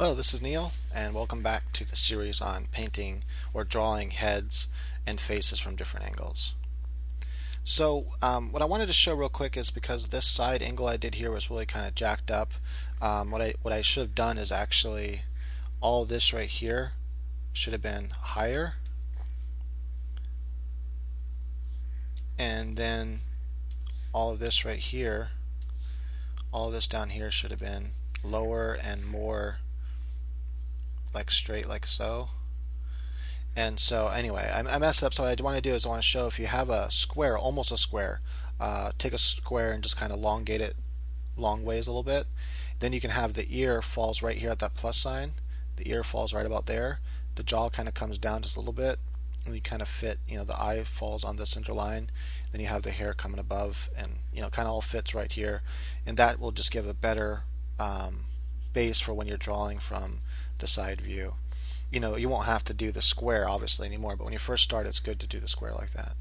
Hello, this is Neil, and welcome back to the series on painting or drawing heads and faces from different angles. So, what I wanted to show real quick is because this side angle I did here was really kind of jacked up. What I should have done is actually all this right here should have been higher, and then all of this right here, all of this down here should have been lower and more like straight, like so. And so anyway, I messed up. So what I want to do is I want to show if you have a square, almost a square, take a square and just kind of elongate it long ways a little bit. Then you can have the ear falls right here at that plus sign. The ear falls right about there. The jaw kind of comes down just a little bit, and you kind of fit, the eye falls on the center line. Then you have the hair coming above, and kind of all fits right here. And that will just give a better base for when you're drawing from the side view. You won't have to do the square obviously anymore, but when you first start it's good to do the square like that.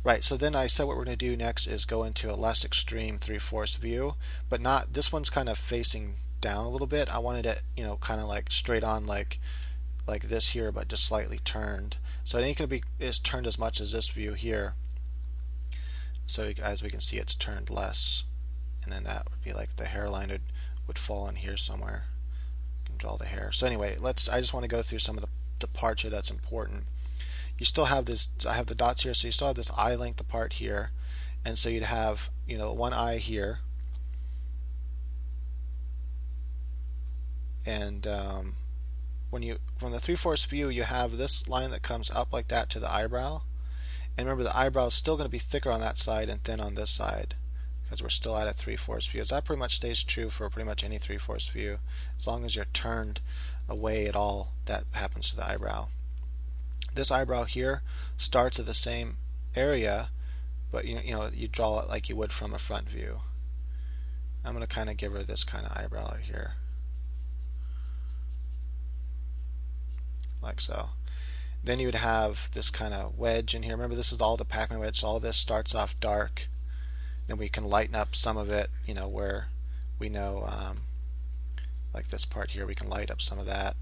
Right, so then I said what we're going to do next is go into a less extreme 3/4 view, but not, this one's kind of facing down a little bit. I wanted it, kind of like straight on like this here, but just slightly turned. So it ain't going to be as turned as much as this view here. So as we can see, it's turned less, and then that would be like the hairline would fall in here somewhere. Draw the hair. So anyway, I just want to go through some of the parts here that's important. You still have this, I have the dots here, so you still have this eye length apart here, and so you'd have, one eye here, and from the 3/4 view, you have this line that comes up like that to the eyebrow, and remember the eyebrow is still going to be thicker on that side and thin on this side, because we're still at a 3/4 view. So that pretty much stays true for pretty much any 3/4 view. As long as you're turned away at all, that happens to the eyebrow. This eyebrow here starts at the same area, but you draw it like you would from a front view. I'm going to kind of give her this kind of eyebrow right here, like so. Then you would have this kind of wedge in here. Remember, this is all the Pac-Man wedge, so all this starts off dark. Then we can lighten up some of it, where we know, like this part here, we can light up some of that,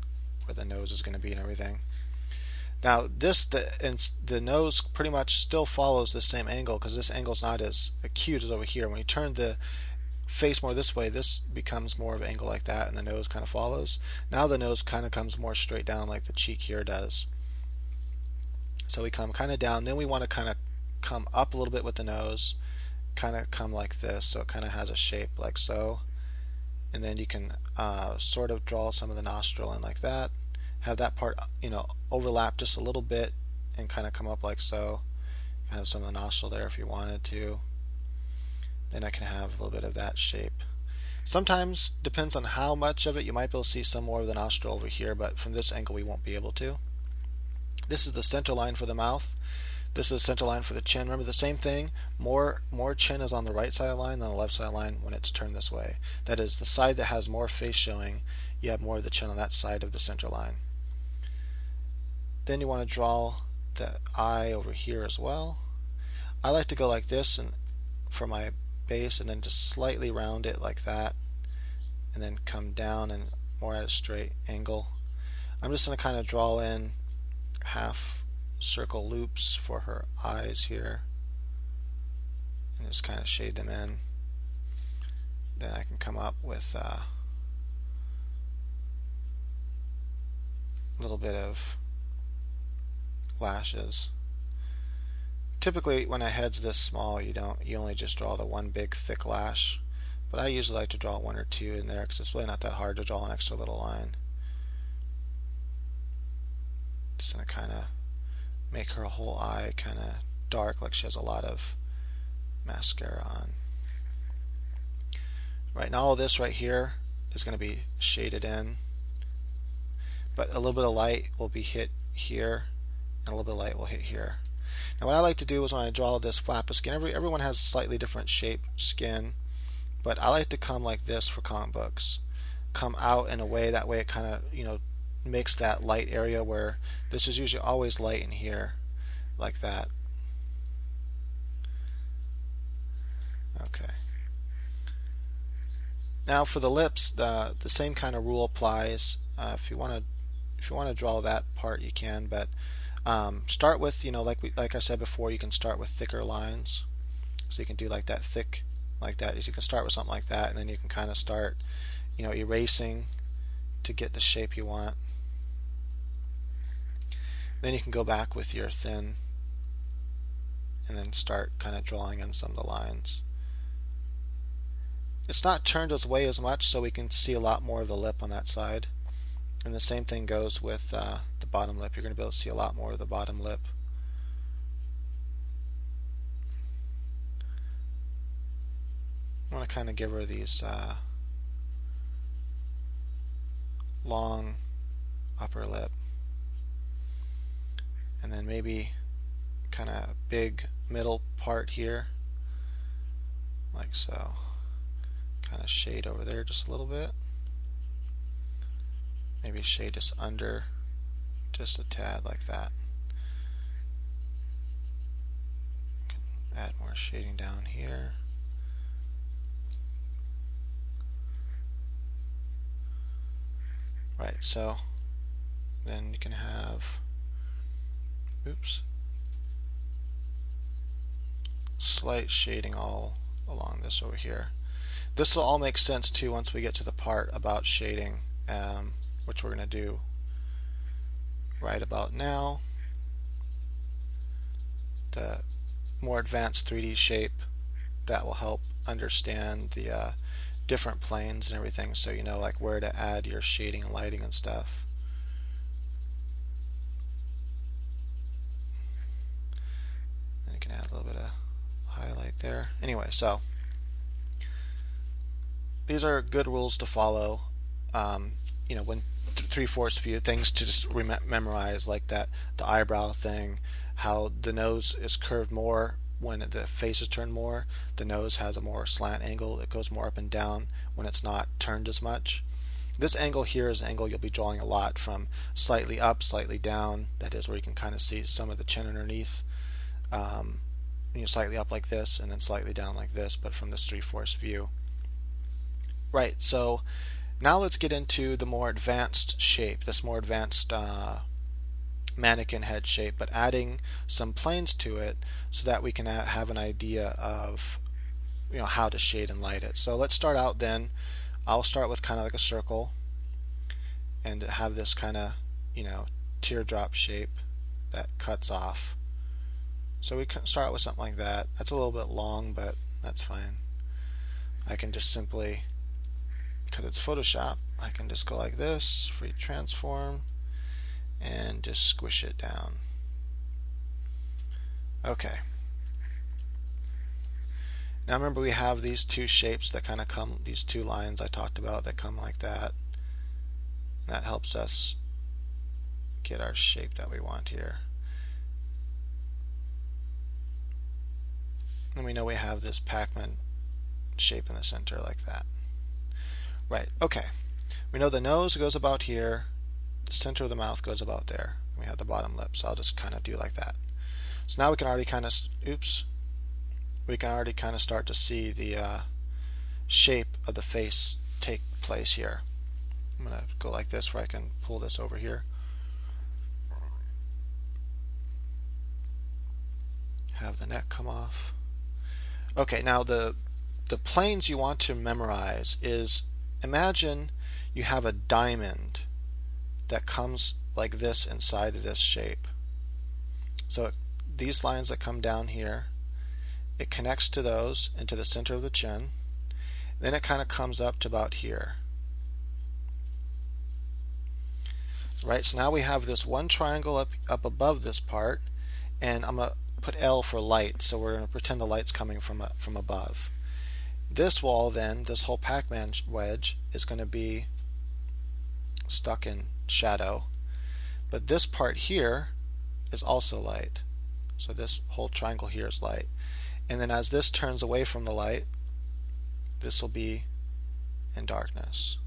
where the nose is going to be and everything. Now the nose pretty much still follows the same angle, because this angle is not as acute as over here. When you turn the face more this way, this becomes more of an angle like that, and the nose kind of follows. Now the nose kind of comes more straight down like the cheek here does. So we come kind of down, then we want to kind of come up a little bit with the nose, kind of come like this, so it kind of has a shape like so. And then you can sort of draw some of the nostril in like that, have that part overlap just a little bit and kind of come up like so, kind of some of the nostril there if you wanted to. Then I can have a little bit of that shape. Sometimes, depends on how much of it, you might be able to see some more of the nostril over here, but from this angle we won't be able to. This is the center line for the mouth. This is the center line for the chin. Remember the same thing, more chin is on the right side of the line than the left side of the line when it's turned this way. That is, the side that has more face showing, you have more of the chin on that side of the center line. Then you want to draw the eye over here as well. I like to go like this and for my base, and then just slightly round it like that, and then come down and more at a straight angle. I'm just going to kind of draw in half circle loops for her eyes here, and just kind of shade them in. Then I can come up with a little bit of lashes. Typically when a head's this small, you only just draw the one big thick lash, but I usually like to draw one or two in there because it's really not that hard to draw an extra little line. Just going to kind of make her whole eye kind of dark, like she has a lot of mascara on. Right, now all of this right here is going to be shaded in, but a little bit of light will be hit here, and a little bit of light will hit here. Now what I like to do is when I draw this flap of skin, everyone has slightly different shaped skin, but I like to come like this for comic books. Come out in a way, that way it kind of, makes that light area where this is usually always light in here, like that. Okay. Now for the lips, the same kind of rule applies. If you want to draw that part, you can, but start with, like I said before, you can start with thicker lines. So you can do like that thick, like that. So you can start with something like that, and then you can kind of start, erasing to get the shape you want. Then you can go back with your thin and then start kind of drawing in some of the lines. It's not turned away as much, so we can see a lot more of the lip on that side. And the same thing goes with the bottom lip. You're going to be able to see a lot more of the bottom lip. I want to kind of give her these long upper lip. And then maybe kind of big middle part here, like so. Kind of shade over there just a little bit. Maybe shade just under, just a tad like that. Add more shading down here. Right, so then you can have, slight shading all along this over here. This will all make sense too once we get to the part about shading, which we're going to do right about now. The more advanced 3D shape, that will help understand the different planes and everything, so you know like where to add your shading and lighting and stuff. And you can add a little bit of highlight there. Anyway, so these are good rules to follow. When 3/4 view, things to just memorize, like that, the eyebrow thing, how the nose is curved more when the face is turned more. The nose has a more slant angle. It goes more up and down when it's not turned as much. This angle here is an angle you'll be drawing a lot, from slightly up, slightly down. That is where you can kind of see some of the chin underneath. Slightly up like this, and then slightly down like this, but from this 3/4 view. Right, so now let's get into the more advanced shape, this more advanced mannequin head shape, but adding some planes to it so that we can have an idea of how to shade and light it. So let's start out then. I'll start with kind of like a circle and have this kind of teardrop shape that cuts off. So we can start out with something like that. That's a little bit long, but that's fine. I can just simply, because it's Photoshop, I can just go like this, free transform, and just squish it down. Okay. Now remember, we have these two shapes that kind of come, these two lines I talked about that come like that. That helps us get our shape that we want here. And we know we have this Pac-Man shape in the center like that. Right, okay. We know the nose goes about here, the center of the mouth goes about there. We have the bottom lip, so I'll just kind of do like that. So now we can already kind of, we can already kind of start to see the shape of the face take place here. I'm going to go like this where I can pull this over here. Have the neck come off. Okay, now the planes you want to memorize is, imagine you have a diamond that comes like this inside of this shape. So these lines that come down here, it connects to those into the center of the chin. Then it kind of comes up to about here. Right, so now we have this one triangle up above this part, and I'm going to put L for light, so we're going to pretend the light's coming from above. This wall then, this whole Pac-Man wedge, is going to be stuck in shadow, but this part here is also light. So this whole triangle here is light. And then as this turns away from the light, this will be in darkness.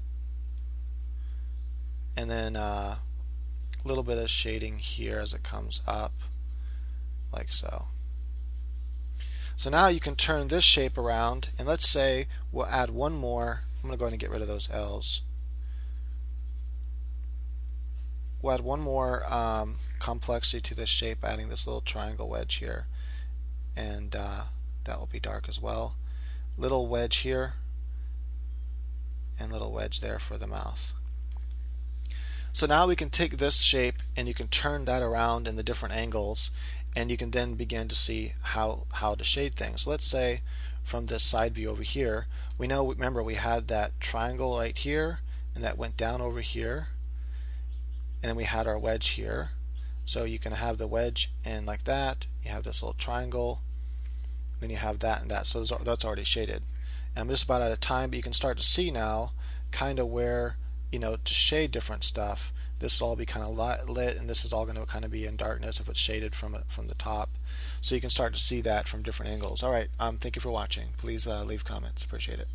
And then a little bit of shading here as it comes up, like so. So now you can turn this shape around, and let's say we'll add one more I'm going to go ahead and get rid of those L's. We'll add one more complexity to this shape, adding this little triangle wedge here, and that will be dark as well. Little wedge here, and little wedge there for the mouth. So now we can take this shape and you can turn that around in the different angles, and you can then begin to see how to shade things. Let's say from this side view over here, we know, remember, we had that triangle right here, and that went down over here, and then we had our wedge here. So you can have the wedge in like that, you have this little triangle, then you have that and that. So that's already shaded. And I'm just about out of time, but you can start to see now kind of where, to shade different stuff. This will all be kind of lit, and this is all going to kind of be in darkness if it's shaded from the top. So you can start to see that from different angles. All right, thank you for watching. Please leave comments. Appreciate it.